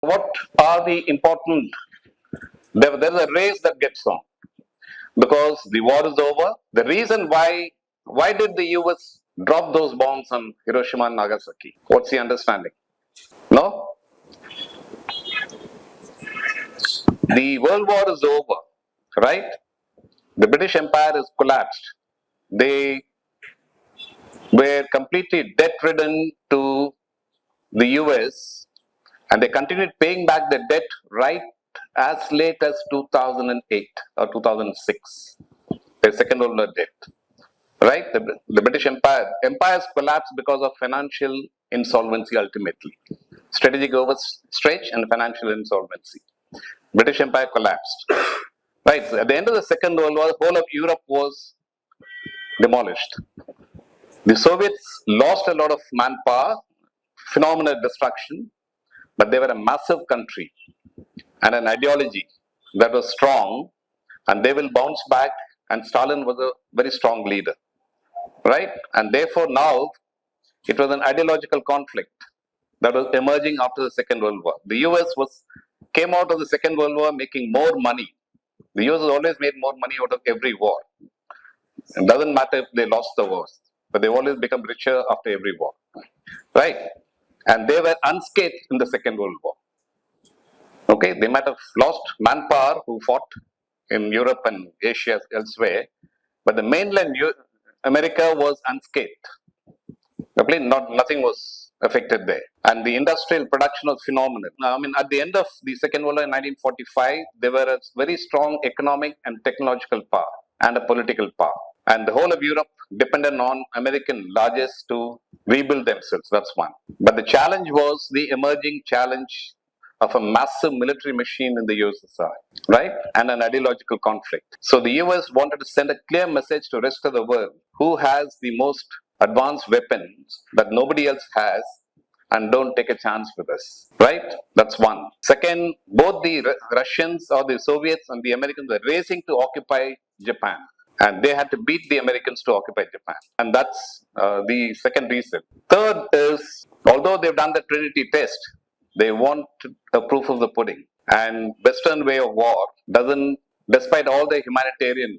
What are the important, there's a race that gets on because the war is over. The reason why did the US drop those bombs on Hiroshima and Nagasaki? What's the understanding? No? The World War is over, right? The British Empire is collapsed. They were completely debt-ridden to the US and they continued paying back the debt right as late as 2008 or 2006, their second World War debt. Right? The British empires collapsed because of financial insolvency ultimately. Strategic overstretch and financial insolvency. British Empire collapsed. Right? So at the end of the Second World War, the whole of Europe was demolished. The Soviets lost a lot of manpower, phenomenal destruction, but they were a massive country and an ideology that was strong, and they will bounce back, and Stalin was a very strong leader. Right? And therefore now it was an ideological conflict that was emerging after the Second World War. The US came out of the Second World War making more money. The US has always made more money out of every war. It doesn't matter if they lost the wars, but they've always become richer after every war. Right? And they were unscathed in the Second World War. Okay, they might have lost manpower who fought in Europe and Asia elsewhere, but the mainland America was unscathed. Okay, nothing was affected there. And the industrial production was phenomenal. Now, I mean, at the end of the Second World War in 1945, there were a very strong economic and technological power and a political power. And the whole of Europe depended on American largesse to rebuild themselves. That's one. But the challenge was the emerging challenge of a massive military machine in the USSR, right? And an ideological conflict. So the US wanted to send a clear message to the rest of the world who has the most advanced weapons that nobody else has, and don't take a chance with us, right? That's one. Second, both the Russians or the Soviets and the Americans were racing to occupy Japan. And they had to beat the Americans to occupy Japan. And that's the second reason. Third is, although they've done the Trinity test, they want a proof of the pudding. And Western way of war doesn't, despite all the humanitarian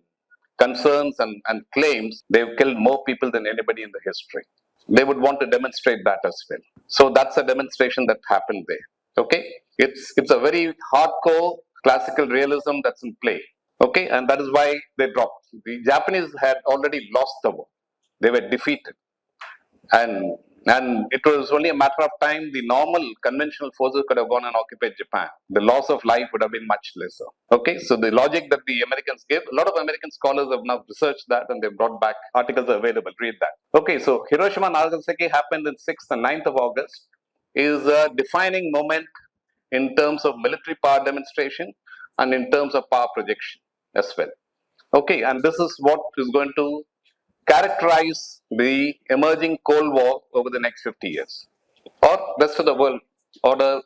concerns and claims, they've killed more people than anybody in the history. They would want to demonstrate that as well. So that's a demonstration that happened there. Okay? It's a very hardcore classical realism that's in play. Okay? And that is why they dropped. The Japanese had already lost the war. They were defeated. And it was only a matter of time the normal conventional forces could have gone and occupied Japan. The loss of life would have been much lesser. Okay, so the logic that the Americans gave, a lot of American scholars have now researched that and they've brought back articles available. Read that. Okay, so Hiroshima and Nagasaki happened on 6th and 9th of August, is a defining moment in terms of military power demonstration and in terms of power projection as well. Okay, and this is what is going to characterize the emerging Cold War over the next 50 years, or rest of the world, or of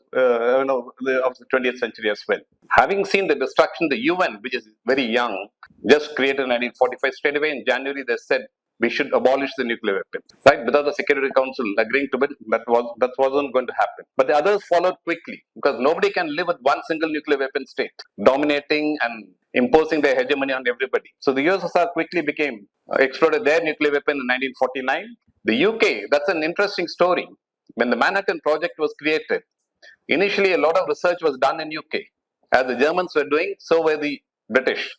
the 20th century as well. Having seen the destruction, the UN, which is very young, just created in 1945. Straight away in January, they said we should abolish the nuclear weapon. Right, without the Security Council agreeing to it, that wasn't going to happen. But the others followed quickly because nobody can live with one single nuclear weapon state dominating and imposing their hegemony on everybody. So the USSR quickly exploded their nuclear weapon in 1949. The UK, that's an interesting story. When the Manhattan Project was created, initially a lot of research was done in UK. As the Germans were doing, so were the British.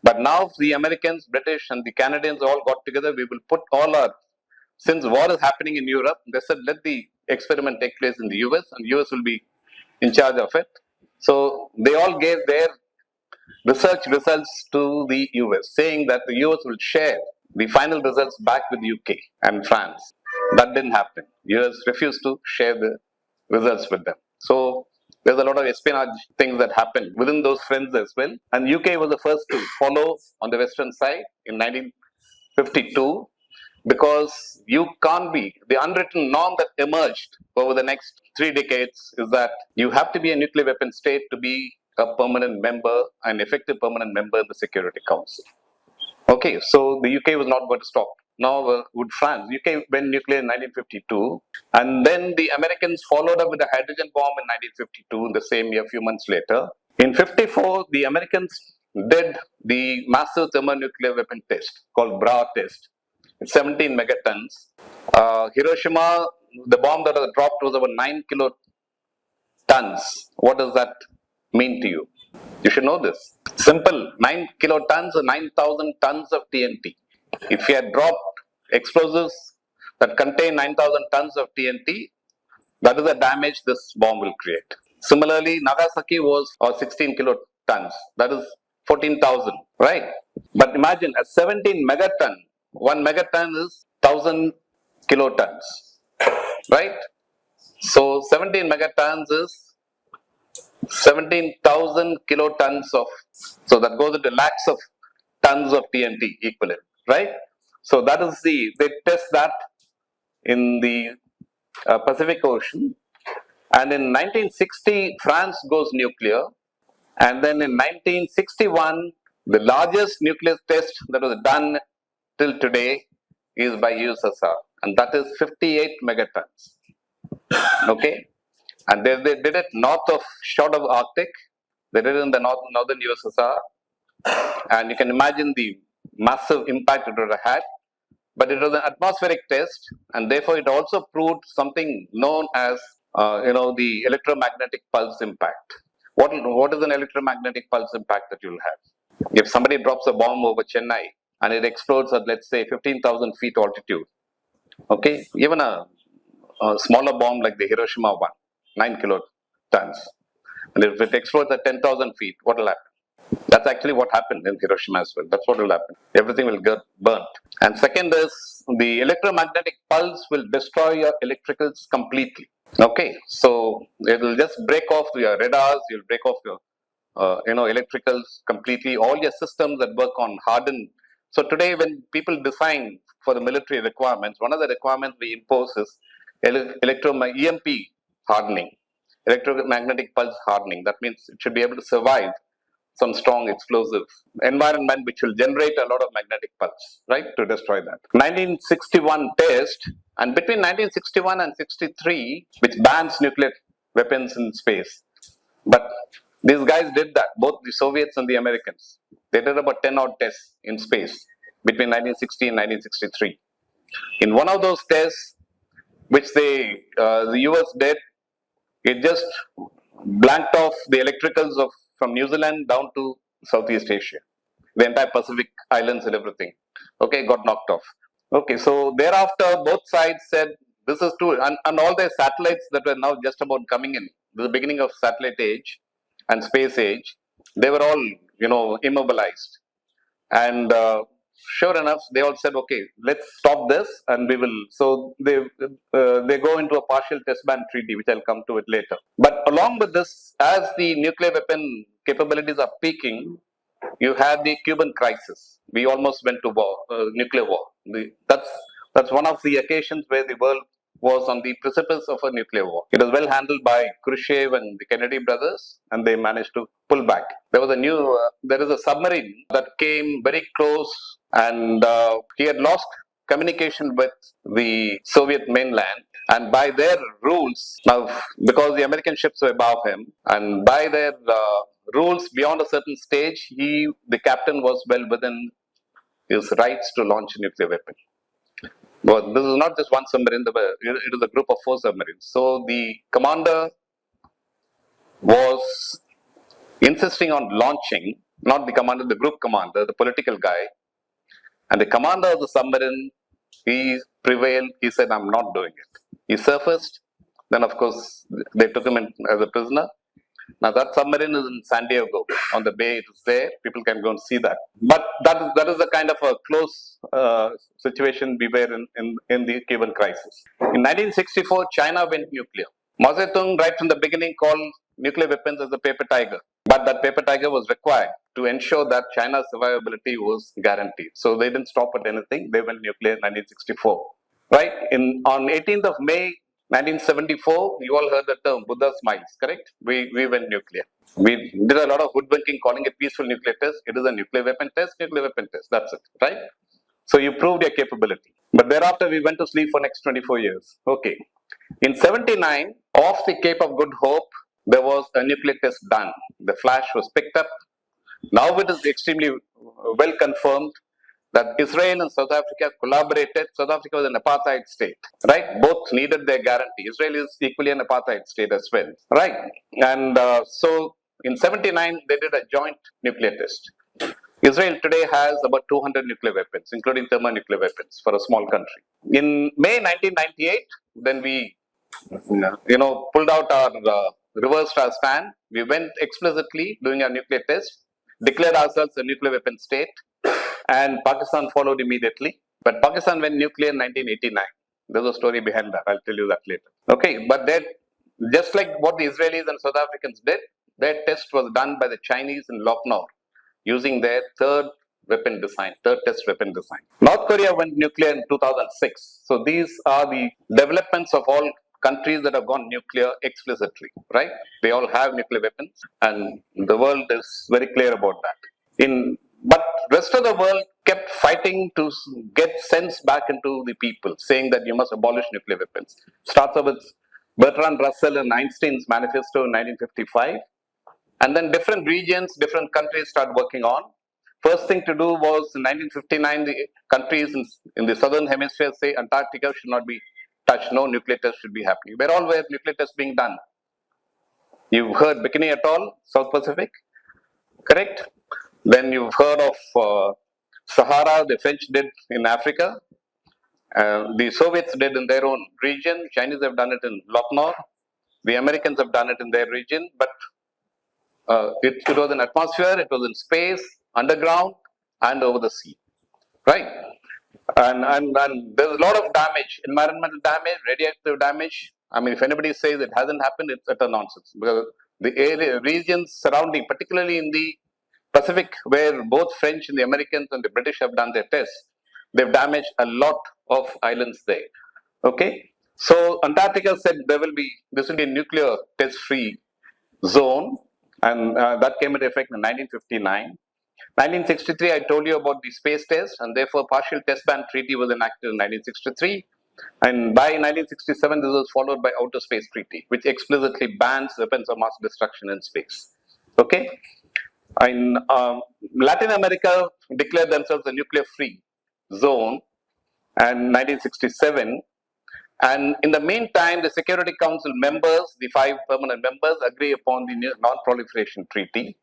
But now the Americans, British and the Canadians all got together. We will put since war is happening in Europe, they said let the experiment take place in the US and US will be in charge of it. So they all gave their research results to the US, saying that the US will share the final results back with UK and France. That didn't happen. US refused to share the results with them. So there's a lot of espionage things that happened within those friends as well. And UK was the first to follow on the Western side in 1952, because you can't be, the unwritten norm that emerged over the next 3 decades is that you have to be a nuclear weapon state to be a permanent member, an effective permanent member in the Security Council. Okay, so the UK was not going to stop Nor would France. UK went nuclear in 1952, and then the Americans followed up with the hydrogen bomb in 1952, in the same year, a few months later. In 54, the Americans did the massive thermonuclear weapon test called BRA test. It's 17 megatons. Hiroshima, the bomb that was dropped was about 9 kilotons. What does that mean to you? You should know this. Simple, 9 kilotons or 9,000 tons of TNT. If you had dropped explosives that contain 9,000 tons of TNT, that is the damage this bomb will create. Similarly, Nagasaki was 16 kilotons. That is 14,000, right? But imagine a 17 megaton. 1 megaton is 1,000 kilotons, right? So 17 megatons is 17,000 kilotons of, so that goes into lakhs of tons of TNT equivalent, right? So that is they test that in the Pacific Ocean. And in 1960, France goes nuclear. And then in 1961, the largest nuclear test that was done till today is by USSR. And that is 58 megatons. Okay? And they did it north of short of Arctic. They did it in the northern USSR. And you can imagine the massive impact it would have had. But it was an atmospheric test, and therefore it also proved something known as the electromagnetic pulse impact. What is an electromagnetic pulse impact that you'll have? If somebody drops a bomb over Chennai and it explodes at, let's say, 15,000 feet altitude, okay, even a smaller bomb like the Hiroshima one, 9 kilotons, and if it explodes at 10,000 feet, what will happen? That's actually what happened in Hiroshima as well. That's what will happen. Everything will get burnt. And second is the electromagnetic pulse will destroy your electricals completely. Okay, so it will just break off your radars. You'll break off your electricals completely. All your systems that work on hardened. So today, when people design for the military requirements, one of the requirements we impose is EMP hardening, electromagnetic pulse hardening. That means it should be able to survive some strong explosive environment which will generate a lot of magnetic pulse, right, to destroy that. 1961 test, and between 1961 and 63, which bans nuclear weapons in space. But these guys did that, both the Soviets and the Americans. They did about 10 odd tests in space between 1960 and 1963. In one of those tests, which the US did, it just blanked off the electricals from New Zealand down to Southeast Asia. The entire Pacific islands and everything. Okay, got knocked off. Okay, so thereafter, both sides said this is true. And all their satellites that were now just about coming in, the beginning of satellite age and space age, they were all, immobilized. And sure enough, they all said, okay, let's stop this and we will. So they go into a partial test ban treaty, which I'll come to it later. But along with this, as the nuclear weapon capabilities are peaking, you had the Cuban crisis. We almost went to war, nuclear war. That's one of the occasions where the world was on the precipice of a nuclear war. It was well handled by Khrushchev and the Kennedy brothers, and they managed to pull back. There was there is a submarine that came very close, and he had lost communication with the Soviet mainland. And by their rules, now because the American ships were above him, and by their rules beyond a certain stage, the captain was well within his rights to launch a nuclear weapon. But this is not just one submarine, it is a group of 4 submarines. So the commander was insisting on launching, not the commander, the group commander, the political guy. And the commander of the submarine, he prevailed, he said, I'm not doing it. He surfaced, then of course they took him in as a prisoner. Now that submarine is in San Diego, on the bay, it is there, people can go and see that. But that is the kind of a close situation we were in the Cuban crisis. In 1964, China went nuclear. Mao Zedong, right from the beginning, called nuclear weapons as a paper tiger. But that paper tiger was required to ensure that China's survivability was guaranteed. So they didn't stop at anything, they went nuclear in 1964. Right? On 18th of May, 1974, you all heard the term Buddha smiles, correct? We went nuclear. We did a lot of hoodwinking calling it peaceful nuclear test. It is a nuclear weapon test, that's it, right? So you proved your capability. But thereafter, we went to sleep for next 24 years. Okay. In 79, off the Cape of Good Hope, there was a nuclear test done. The flash was picked up. Now it is extremely well confirmed that Israel and South Africa collaborated. South Africa was an apartheid state, right? Both needed their guarantee. Israel is equally an apartheid state as well, right? And so in 79, they did a joint nuclear test. Israel today has about 200 nuclear weapons, including thermonuclear weapons for a small country. In May 1998, then we, pulled out our, reversed our stand. We went explicitly doing our nuclear test, declared ourselves a nuclear weapon state, and Pakistan followed immediately. But Pakistan went nuclear in 1989. There's a story behind that. I'll tell you that later. Okay, but that, just like what the Israelis and South Africans did, their test was done by the Chinese in Lucknow using their third test weapon design. North Korea went nuclear in 2006. So these are the developments of all countries that have gone nuclear explicitly, right? They all have nuclear weapons, and the world is very clear about that. But rest of the world kept fighting to get sense back into the people, saying that you must abolish nuclear weapons. Starts off with Bertrand Russell and Einstein's manifesto in 1955. And then different regions, different countries start working on. First thing to do was in 1959, the countries in the southern hemisphere say Antarctica should not be touched, no nuclear tests should be happening. Where all were nuclear tests being done? You've heard Bikini Atoll, South Pacific, correct? Then you've heard of Sahara, the French did in Africa. The Soviets did in their own region. Chinese have done it in Lucknow. The Americans have done it in their region. But it was in atmosphere, it was in space, underground, and over the sea, right? And there's a lot of damage, environmental damage, radioactive damage. I mean, if anybody says it hasn't happened, it's utter nonsense. Because the regions surrounding, particularly in the Pacific, where both French and the Americans and the British have done their tests, they've damaged a lot of islands there. Okay, so Antarctica said this will be a nuclear test-free zone, and that came into effect in 1959. 1963, I told you about the space test, and therefore partial test ban treaty was enacted in 1963. And by 1967, this was followed by Outer Space Treaty, which explicitly bans weapons of mass destruction in space. Okay. In Latin America, declared themselves a nuclear-free zone, and 1967. And in the meantime, the Security Council members, the 5 permanent members, agree upon the Non-Proliferation Treaty.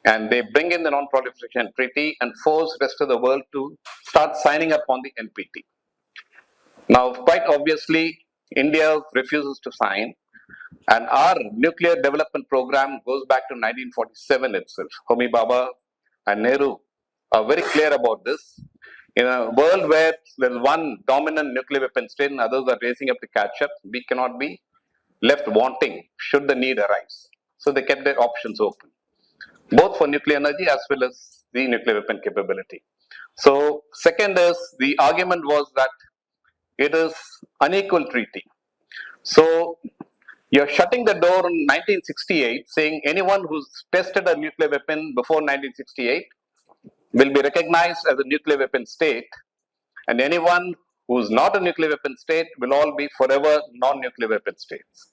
And they bring in the Non-Proliferation Treaty and force the rest of the world to start signing up on the NPT. Now, quite obviously, India refuses to sign. And our nuclear development program goes back to 1947 itself. Homi Bhabha and Nehru are very clear about this. In a world where there is one dominant nuclear weapon state and others are racing up to catch up, we cannot be left wanting should the need arise. So they kept their options open, both for nuclear energy as well as the nuclear weapon capability. So second is, the argument was that it is unequal treaty. So you're shutting the door in 1968, saying anyone who's tested a nuclear weapon before 1968 will be recognized as a nuclear weapon state, and anyone who's not a nuclear weapon state will all be forever non-nuclear weapon states.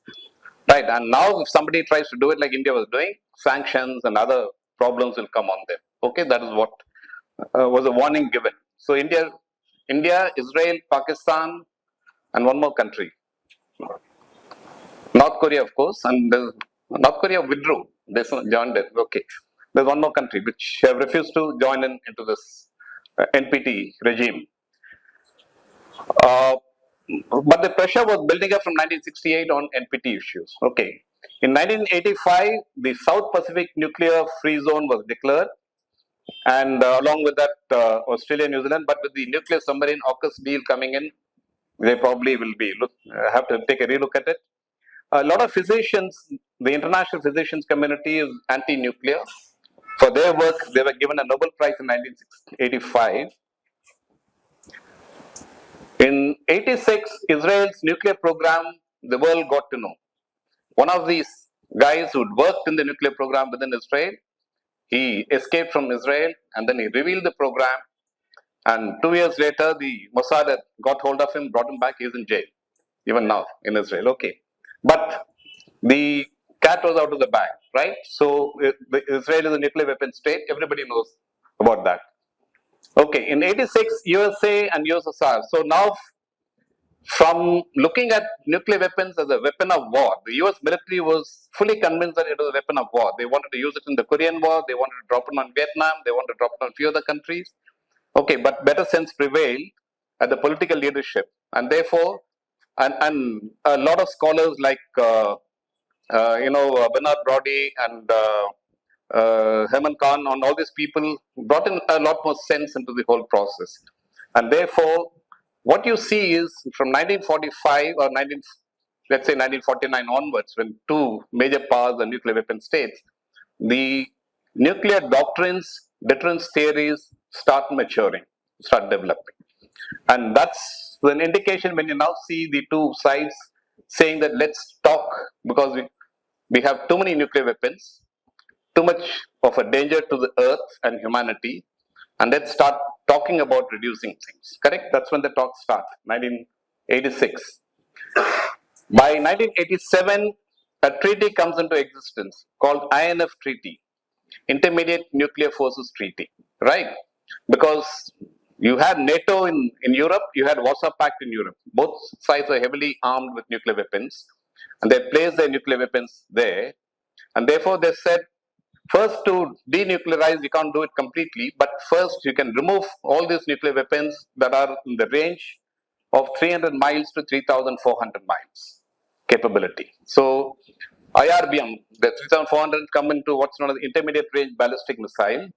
Right, and now if somebody tries to do it like India was doing, sanctions and other problems will come on them. Okay, that is what was a warning given. So India, Israel, Pakistan, and one more country, North Korea, of course, and North Korea withdrew. They joined it. Okay, there's one more country which have refused to join into this NPT regime. But the pressure was building up from 1968 on NPT issues. Okay. In 1985, the South Pacific Nuclear Free Zone was declared, and along with that, Australia, New Zealand. But with the nuclear submarine AUKUS deal coming in, they probably will be have to take a relook at it. A lot of physicians, the international physicians community is anti-nuclear. For their work, they were given a Nobel Prize in 1985. In 86, Israel's nuclear program, the world got to know. One of these guys who'd worked in the nuclear program within Israel, he escaped from Israel and then he revealed the program. And 2 years later, the Mossad had got hold of him, brought him back. He's in jail, even now in Israel. Okay, but the cat was out of the bag, right? So Israel is a nuclear weapon state. Everybody knows about that. Okay, in '86, USA and USSR. So now, from looking at nuclear weapons as a weapon of war, the US military was fully convinced that it was a weapon of war. They wanted to use it in the Korean War, they wanted to drop it on Vietnam, they wanted to drop it on a few other countries. Okay, but better sense prevailed at the political leadership, and therefore, and a lot of scholars like Bernard Brody and Herman Kahn and all these people brought in a lot more sense into the whole process. And therefore, what you see is from 1945 or let's say 1949 onwards, when two major powers are nuclear weapon states, the nuclear doctrines, deterrence theories start maturing, start developing. And that's an indication when you now see the two sides saying that let's talk, because we have too many nuclear weapons, too much of a danger to the earth and humanity, and let's start talking about reducing things. Correct? That's when the talks start, 1986. By 1987, a treaty comes into existence called INF Treaty, Intermediate Nuclear Forces Treaty, right? Because you had NATO in Europe, you had Warsaw Pact in Europe. Both sides were heavily armed with nuclear weapons, and they placed their nuclear weapons there. And therefore, they said, first, to denuclearize, you can't do it completely, but first you can remove all these nuclear weapons that are in the range of 300 miles to 3,400 miles capability. So, IRBM, the 3,400 come into what's known as intermediate range ballistic missile,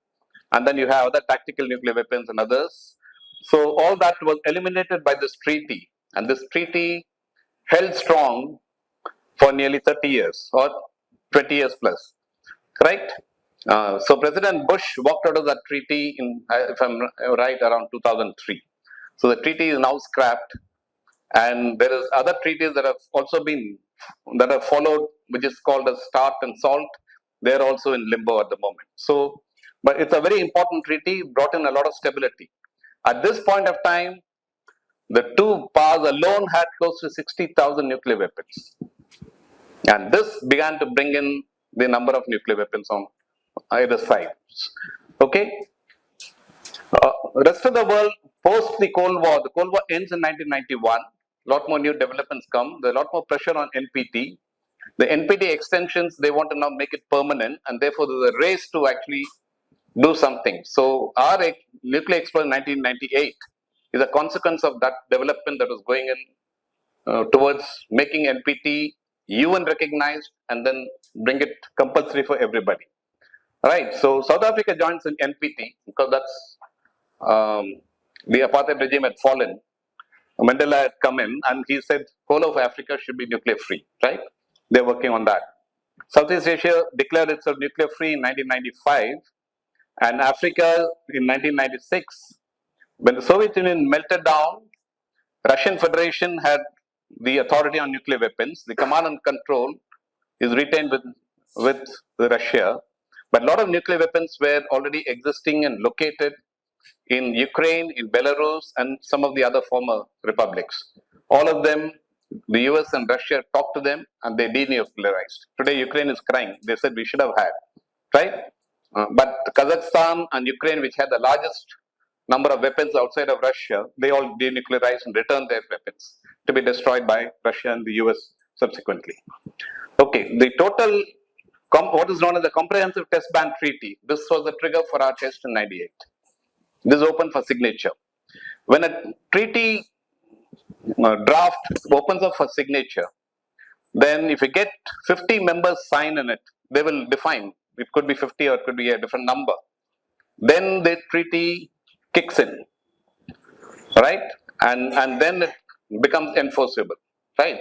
and then you have other tactical nuclear weapons and others. So, all that was eliminated by this treaty, and this treaty held strong for nearly 30 years or 20 years plus. Correct? So President Bush walked out of that treaty in, if I'm right, around 2003. So the treaty is now scrapped, and there is other treaties that have also been that have followed, which is called as START and SALT. They're also in limbo at the moment. So, but it's a very important treaty, brought in a lot of stability. At this point of time, the two powers alone had close to 60,000 nuclear weapons, and this began to bring in the number of nuclear weapons on either side. Okay. Rest of the world post the Cold War. The Cold War ends in 1991. A lot more new developments come. There's a lot more pressure on NPT. The NPT extensions, they want to now make it permanent, and therefore there's a race to actually do something. So our nuclear explosion in 1998 is a consequence of that development that was going in towards making NPT UN recognized and then bring it compulsory for everybody. Right. So South Africa joins in NPT because that's the apartheid regime had fallen. Mandela had come in and he said whole of Africa should be nuclear free. Right. They're working on that. Southeast Asia declared itself nuclear free in 1995, and Africa in 1996. When the Soviet Union melted down, Russian Federation had the authority on nuclear weapons. The command and control is retained with Russia. But a lot of nuclear weapons were already existing and located in Ukraine, in Belarus, and some of the other former republics. All of them, the US and Russia talked to them and they denuclearized. Today, Ukraine is crying. They said we should have had, right? But Kazakhstan and Ukraine, which had the largest number of weapons outside of Russia, they all denuclearized and returned their weapons to be destroyed by Russia and the US subsequently. Okay, the total what is known as the Comprehensive Test Ban Treaty. This was the trigger for our test in '98. This is open for signature. When a treaty draft opens up for signature, then if you get 50 members sign in it, they will define. It could be 50 or it could be a different number. Then the treaty kicks in, right? And then it becomes enforceable, right?